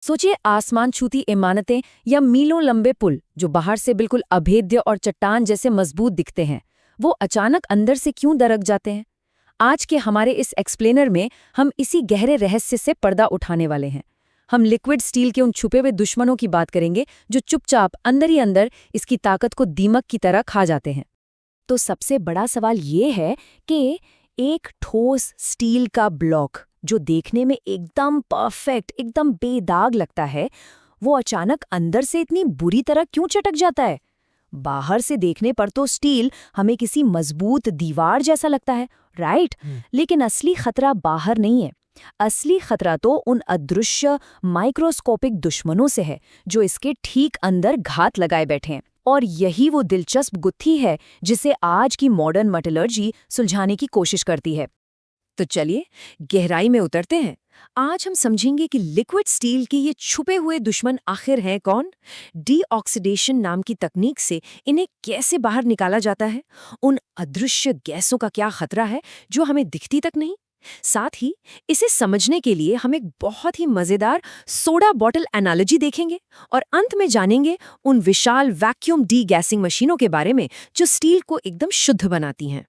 सोचिए आसमान छूती इमारतें या मीलों लंबे पुल जो बाहर से बिल्कुल अभेद्य और चट्टान जैसे मजबूत दिखते हैं, वो अचानक अंदर से क्यों दरक जाते हैं। आज के हमारे इस एक्सप्लेनर में हम इसी गहरे रहस्य से पर्दा उठाने वाले हैं। हम लिक्विड स्टील के उन छुपे हुए दुश्मनों की बात करेंगे जो चुपचाप अंदर ही अंदर इसकी ताकत को दीमक की तरह खा जाते हैं। तो सबसे बड़ा सवाल ये है कि एक ठोस स्टील का ब्लॉक जो देखने में एकदम परफेक्ट, एकदम बेदाग लगता है, वो अचानक अंदर से इतनी बुरी तरह क्यों चटक जाता है। बाहर से देखने पर तो स्टील हमें किसी मजबूत दीवार जैसा लगता है, राइट? लेकिन असली खतरा बाहर नहीं है। असली खतरा तो उन अदृश्य माइक्रोस्कोपिक दुश्मनों से है जो इसके ठीक अंदर घात लगाए बैठे हैं। और यही वो दिलचस्प गुत्थी है जिसे आज की मॉडर्न मेटलर्जी सुलझाने की कोशिश करती है। तो चलिए गहराई में उतरते हैं। आज हम समझेंगे कि लिक्विड स्टील के ये छुपे हुए दुश्मन आखिर हैं कौन, डीऑक्सीडेशन नाम की तकनीक से इन्हें कैसे बाहर निकाला जाता है, उन अदृश्य गैसों का क्या खतरा है जो हमें दिखती तक नहीं। साथ ही इसे समझने के लिए हम एक बहुत ही मजेदार सोडा बॉटल एनालॉजी देखेंगे और अंत में जानेंगे उन विशाल वैक्यूम डी गैसिंग मशीनों के बारे में जो स्टील को एकदम शुद्ध बनाती हैं।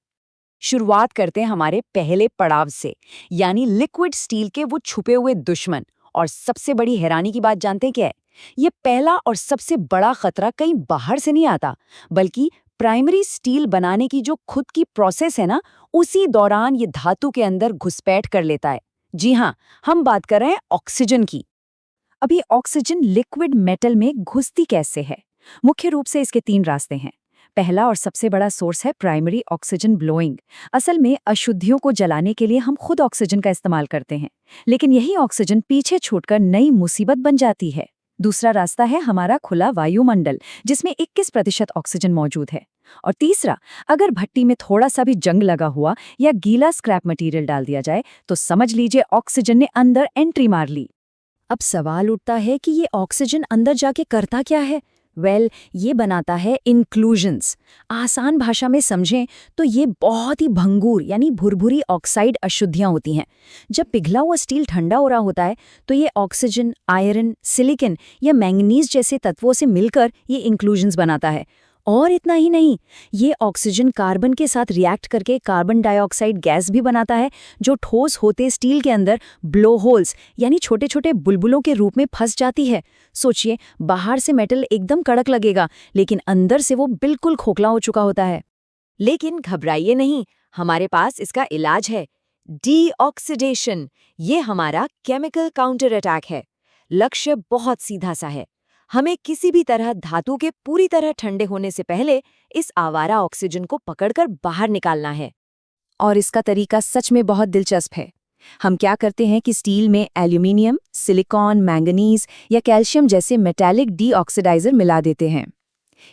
शुरुआत करते हैं हमारे पहले पड़ाव से, यानी लिक्विड स्टील के वो छुपे हुए दुश्मन। और सबसे बड़ी हैरानी की बात जानते हैं क्या है? ये पहला और सबसे बड़ा खतरा कहीं बाहर से नहीं आता, बल्कि प्राइमरी स्टील बनाने की जो खुद की प्रोसेस है ना, उसी दौरान ये धातु के अंदर घुसपैठ कर लेता है। जी हाँ, हम बात कर रहे हैं ऑक्सीजन की। अभी ऑक्सीजन लिक्विड मेटल में घुसती कैसे है? मुख्य रूप से इसके 3 रास्ते हैं। पहला और सबसे बड़ा सोर्स है प्राइमरी ऑक्सीजन ब्लोइंग। असल में अशुद्धियों को जलाने के लिए हम खुद ऑक्सीजन का इस्तेमाल करते हैं, लेकिन यही ऑक्सीजन पीछे छूटकर नई मुसीबत बन जाती है। दूसरा रास्ता है हमारा खुला वायुमंडल, जिसमें 21% ऑक्सीजन मौजूद है। और तीसरा, अगर भट्टी में थोड़ा सा भी जंग लगा हुआ या गीला स्क्रैप मटेरियल डाल दिया जाए तो समझ लीजिए ऑक्सीजन ने अंदर एंट्री मार ली। अब सवाल उठता है कि ये ऑक्सीजन अंदर जाके करता क्या है? ये बनाता है इंक्लूजन्स। आसान भाषा में समझें तो ये बहुत ही भंगुर यानी भुरभुरी ऑक्साइड अशुद्धियां होती हैं। जब पिघला हुआ स्टील ठंडा हो रहा होता है तो ये ऑक्सीजन, आयरन, सिलिकॉन या मैंगनीज जैसे तत्वों से मिलकर ये इंक्लूजन्स बनाता है। और इतना ही नहीं, ये ऑक्सीजन कार्बन के साथ रिएक्ट करके कार्बन डाइऑक्साइड गैस भी बनाता है, जो ठोस होते स्टील के अंदर ब्लो होल्स यानी छोटे छोटे बुलबुलों के रूप में फंस जाती है। सोचिए, बाहर से मेटल एकदम कड़क लगेगा, लेकिन अंदर से वो बिल्कुल खोखला हो चुका होता है। लेकिन घबराइए नहीं, हमारे पास इसका इलाज है। डीऑक्सीडेशन, ये हमारा केमिकल काउंटर अटैक है। लक्ष्य बहुत सीधा सा है। हमें किसी भी तरह धातु के पूरी तरह ठंडे होने से पहले इस आवारा ऑक्सीजन को पकड़कर बाहर निकालना है। और इसका तरीका सच में बहुत दिलचस्प है। हम क्या करते हैं कि स्टील में एल्यूमिनियम, सिलिकॉन, मैंगनीज या कैल्शियम जैसे मेटालिक डीऑक्सीडाइजर मिला देते हैं।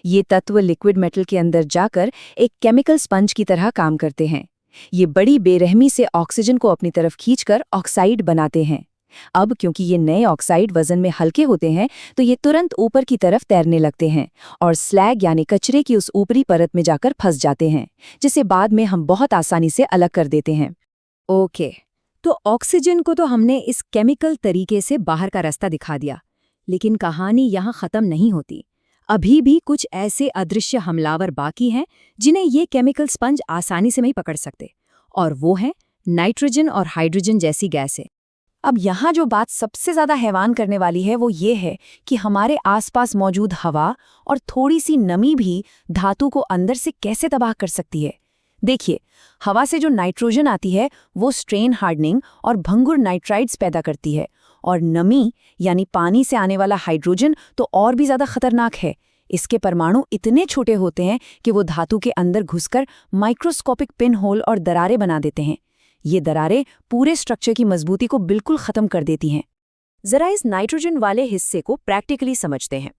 ये तत्व लिक्विड मेटल के अंदर जाकर एक केमिकल स्पंज की तरह काम करते हैं। ये बड़ी बेरहमी से ऑक्सीजन को अपनी तरफ खींचकर ऑक्साइड बनाते हैं। अब क्योंकि ये नए ऑक्साइड वजन में हल्के होते हैं तो ये तुरंत ऊपर की तरफ तैरने लगते हैं और स्लैग यानी कचरे की उस ऊपरी परत में जाकर फंस जाते हैं, जिसे बाद में हम बहुत आसानी से अलग कर देते हैं। ओके, तो ऑक्सीजन को तो हमने इस केमिकल तरीके से बाहर का रास्ता दिखा दिया, लेकिन कहानी यहाँ खत्म नहीं होती। अभी भी कुछ ऐसे अदृश्य हमलावर बाकी हैं जिन्हें ये केमिकल स्पंज आसानी से नहीं पकड़ सकते, और वो हैं नाइट्रोजन और हाइड्रोजन जैसी गैसें। अब यहाँ जो बात सबसे ज़्यादा हैरान करने वाली है वो ये है कि हमारे आसपास मौजूद हवा और थोड़ी सी नमी भी धातु को अंदर से कैसे तबाह कर सकती है। देखिए, हवा से जो नाइट्रोजन आती है वो स्ट्रेन हार्डनिंग और भंगुर नाइट्राइड्स पैदा करती है, और नमी यानी पानी से आने वाला हाइड्रोजन तो और भी ज़्यादा खतरनाक है। इसके परमाणु इतने छोटे होते हैं कि वो धातु के अंदर घुसकर माइक्रोस्कोपिक पिन होल और दरारें बना देते हैं। ये दरारें पूरे स्ट्रक्चर की मजबूती को बिल्कुल खत्म कर देती हैं। जरा इस नाइट्रोजन वाले हिस्से को प्रैक्टिकली समझते हैं।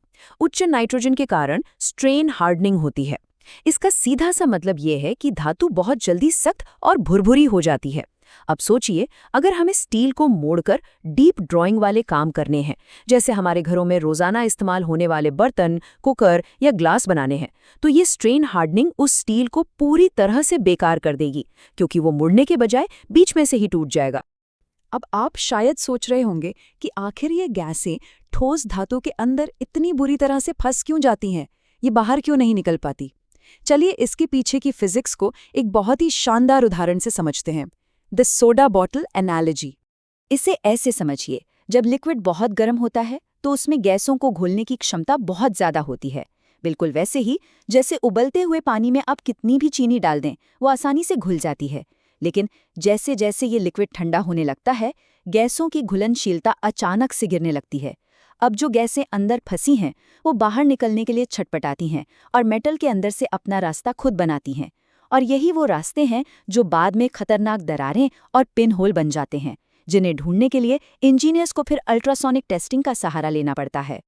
उच्च नाइट्रोजन के कारण स्ट्रेन हार्डनिंग होती है। इसका सीधा सा मतलब ये है कि धातु बहुत जल्दी सख्त और भुरभुरी हो जाती है। अब सोचिए, अगर हमें स्टील को मोड़कर डीप ड्राइंग वाले काम करने हैं, जैसे हमारे घरों में रोजाना इस्तेमाल होने वाले बर्तन, कुकर या ग्लास बनाने हैं, तो ये स्ट्रेन हार्डनिंग उस स्टील को पूरी तरह से बेकार कर देगी, क्योंकि वो मुड़ने के बजाय बीच में से ही टूट जाएगा। अब आप शायद सोच रहे होंगे कि आखिर ये गैसें ठोस धातु के अंदर इतनी बुरी तरह से फंस क्यों जाती हैं, ये बाहर क्यों नहीं निकल पाती। चलिए इसके पीछे की फिजिक्स को एक बहुत ही शानदार उदाहरण से समझते हैं, द सोडा बॉटल एनालॉजी। इसे ऐसे समझिए, जब लिक्विड बहुत गर्म होता है तो उसमें गैसों को घुलने की क्षमता बहुत ज़्यादा होती है। बिल्कुल वैसे ही जैसे उबलते हुए पानी में आप कितनी भी चीनी डाल दें, वो आसानी से घुल जाती है। लेकिन जैसे जैसे ये लिक्विड ठंडा होने लगता है, गैसों की घुलनशीलता अचानक से गिरने लगती है। अब जो गैसें अंदर फंसी हैं, वो बाहर निकलने के लिए छटपटाती हैं और मेटल के अंदर से अपना रास्ता खुद बनाती हैं। और यही वो रास्ते हैं जो बाद में खतरनाक दरारें और पिन होल बन जाते हैं, जिन्हें ढूंढने के लिए इंजीनियर्स को फिर अल्ट्रासोनिक टेस्टिंग का सहारा लेना पड़ता है।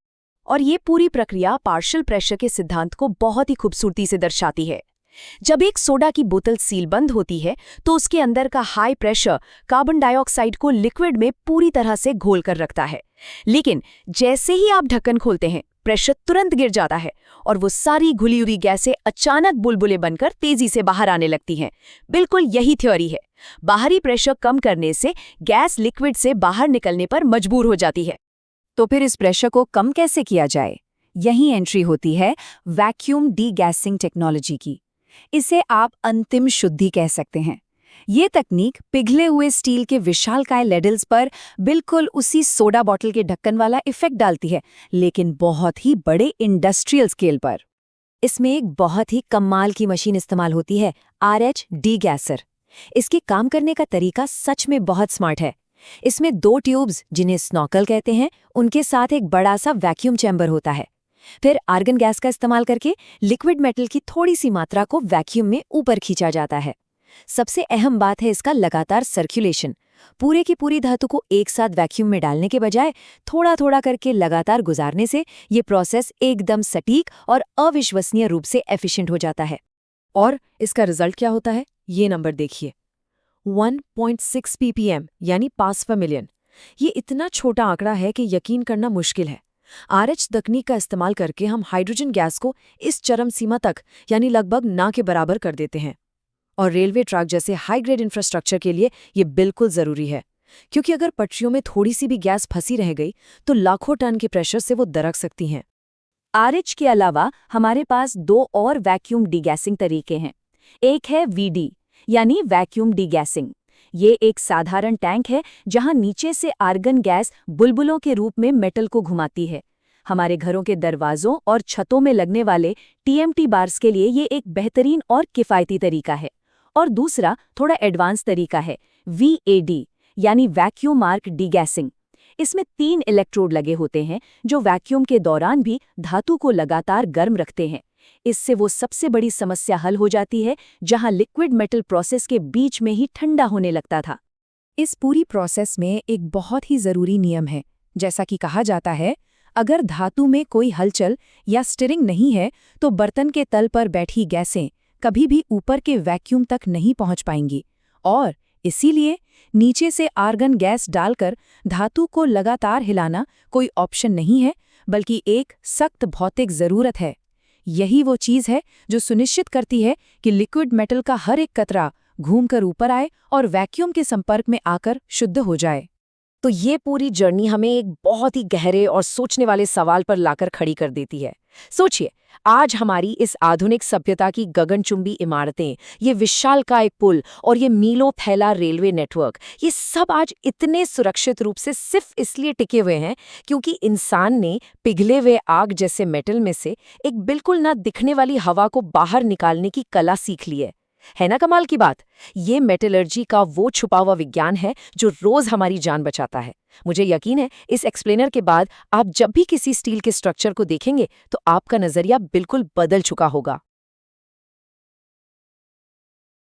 और ये पूरी प्रक्रिया पार्शियल प्रेशर के सिद्धांत को बहुत ही खूबसूरती से दर्शाती है। जब एक सोडा की बोतल सील बंद होती है तो उसके अंदर का हाई प्रेशर कार्बन डाइऑक्साइड को लिक्विड में पूरी तरह से घोल कर रखता है। लेकिन जैसे ही आप ढक्कन खोलते हैं, प्रेशर तुरंत गिर जाता है और वो सारी घुली हुई गैसें अचानक बुलबुले बनकर तेजी से बाहर आने लगती हैं। बिल्कुल यही थ्योरी है। बाहरी प्रेशर कम करने से गैस लिक्विड से बाहर निकलने पर मजबूर हो जाती है। तो फिर इस प्रेशर को कम कैसे किया जाए? यही एंट्री होती है वैक्यूम डीगैसिंग टेक्नोलॉजी की। इसे आप अंतिम शुद्धि कह सकते हैं। ये तकनीक पिघले हुए स्टील के विशालकाय लेडल्स पर बिल्कुल उसी सोडा बॉटल के ढक्कन वाला इफेक्ट डालती है, लेकिन बहुत ही बड़े इंडस्ट्रियल स्केल पर। इसमें एक बहुत ही कमाल की मशीन इस्तेमाल होती है, RH डीगैसर। इसके काम करने का तरीका सच में बहुत स्मार्ट है। इसमें 2 ट्यूब्स, जिन्हें स्नॉकल कहते हैं, उनके साथ एक बड़ा सा वैक्यूम चैम्बर होता है। फिर आर्गन गैस का इस्तेमाल करके लिक्विड मेटल की थोड़ी सी मात्रा को वैक्यूम में ऊपर खींचा जाता है। सबसे अहम बात है इसका लगातार सर्कुलेशन। पूरे की पूरी धातु को एक साथ वैक्यूम में डालने के बजाय थोड़ा थोड़ा करके लगातार गुजारने से ये प्रोसेस एकदम सटीक और अविश्वसनीय रूप से एफिशिएंट हो जाता है। और इसका रिजल्ट क्या होता है, ये नंबर देखिए, 1.6 ppm यानी पार्ट्स पर मिलियन। ये इतना छोटा आंकड़ा है कि यकीन करना मुश्किल है। RH तकनीक का इस्तेमाल करके हम हाइड्रोजन गैस को इस चरम सीमा तक यानी लगभग ना के बराबर कर देते हैं। और रेलवे ट्रैक जैसे हाई ग्रेड इंफ्रास्ट्रक्चर के लिए ये बिल्कुल ज़रूरी है, क्योंकि अगर पटरियों में थोड़ी सी भी गैस फंसी रह गई तो लाखों टन के प्रेशर से वो दरक सकती हैं। RH के अलावा हमारे पास 2 और वैक्यूम डीगैसिंग तरीके हैं। एक है VD यानी वैक्यूम डीगैसिंग। ये एक साधारण टैंक है जहां नीचे से आर्गन गैस बुलबुलों के रूप में मेटल को घुमाती है। हमारे घरों के दरवाजों और छतों में लगने वाले TMT बार्स के लिए ये एक बेहतरीन और किफ़ायती तरीका है। और दूसरा थोड़ा एडवांस तरीका है, VAD यानी वैक्यूम आर्क डीगैसिंग। इसमें 3 इलेक्ट्रोड लगे होते हैं जो वैक्यूम के दौरान भी धातु को लगातार गर्म रखते हैं। इससे वो सबसे बड़ी समस्या हल हो जाती है जहां लिक्विड मेटल प्रोसेस के बीच में ही ठंडा होने लगता था। इस पूरी प्रोसेस में एक बहुत ही ज़रूरी नियम है। जैसा कि कहा जाता है, अगर धातु में कोई हलचल या स्टिरिंग नहीं है तो बर्तन के तल पर बैठी गैसें कभी भी ऊपर के वैक्यूम तक नहीं पहुंच पाएंगी। और इसीलिए नीचे से आर्गन गैस डालकर धातु को लगातार हिलाना कोई ऑप्शन नहीं है, बल्कि एक सख्त भौतिक ज़रूरत है। यही वो चीज़ है जो सुनिश्चित करती है कि लिक्विड मेटल का हर एक कतरा घूमकर ऊपर आए और वैक्यूम के संपर्क में आकर शुद्ध हो जाए। तो ये पूरी जर्नी हमें एक बहुत ही गहरे और सोचने वाले सवाल पर लाकर खड़ी कर देती है। सोचिए, आज हमारी इस आधुनिक सभ्यता की गगनचुंबी इमारतें, ये विशालकाय पुल और ये मीलों फैला रेलवे नेटवर्क, ये सब आज इतने सुरक्षित रूप से सिर्फ इसलिए टिके हुए हैं क्योंकि इंसान ने पिघले हुए आग जैसे मेटल में से एक बिल्कुल ना दिखने वाली हवा को बाहर निकालने की कला सीख ली है ना कमाल की बात। ये मेटलर्जी का वो छुपा हुआ विज्ञान है जो रोज हमारी जान बचाता है। मुझे यकीन है इस एक्सप्लेनर के बाद आप जब भी किसी स्टील के स्ट्रक्चर को देखेंगे तो आपका नजरिया बिल्कुल बदल चुका होगा।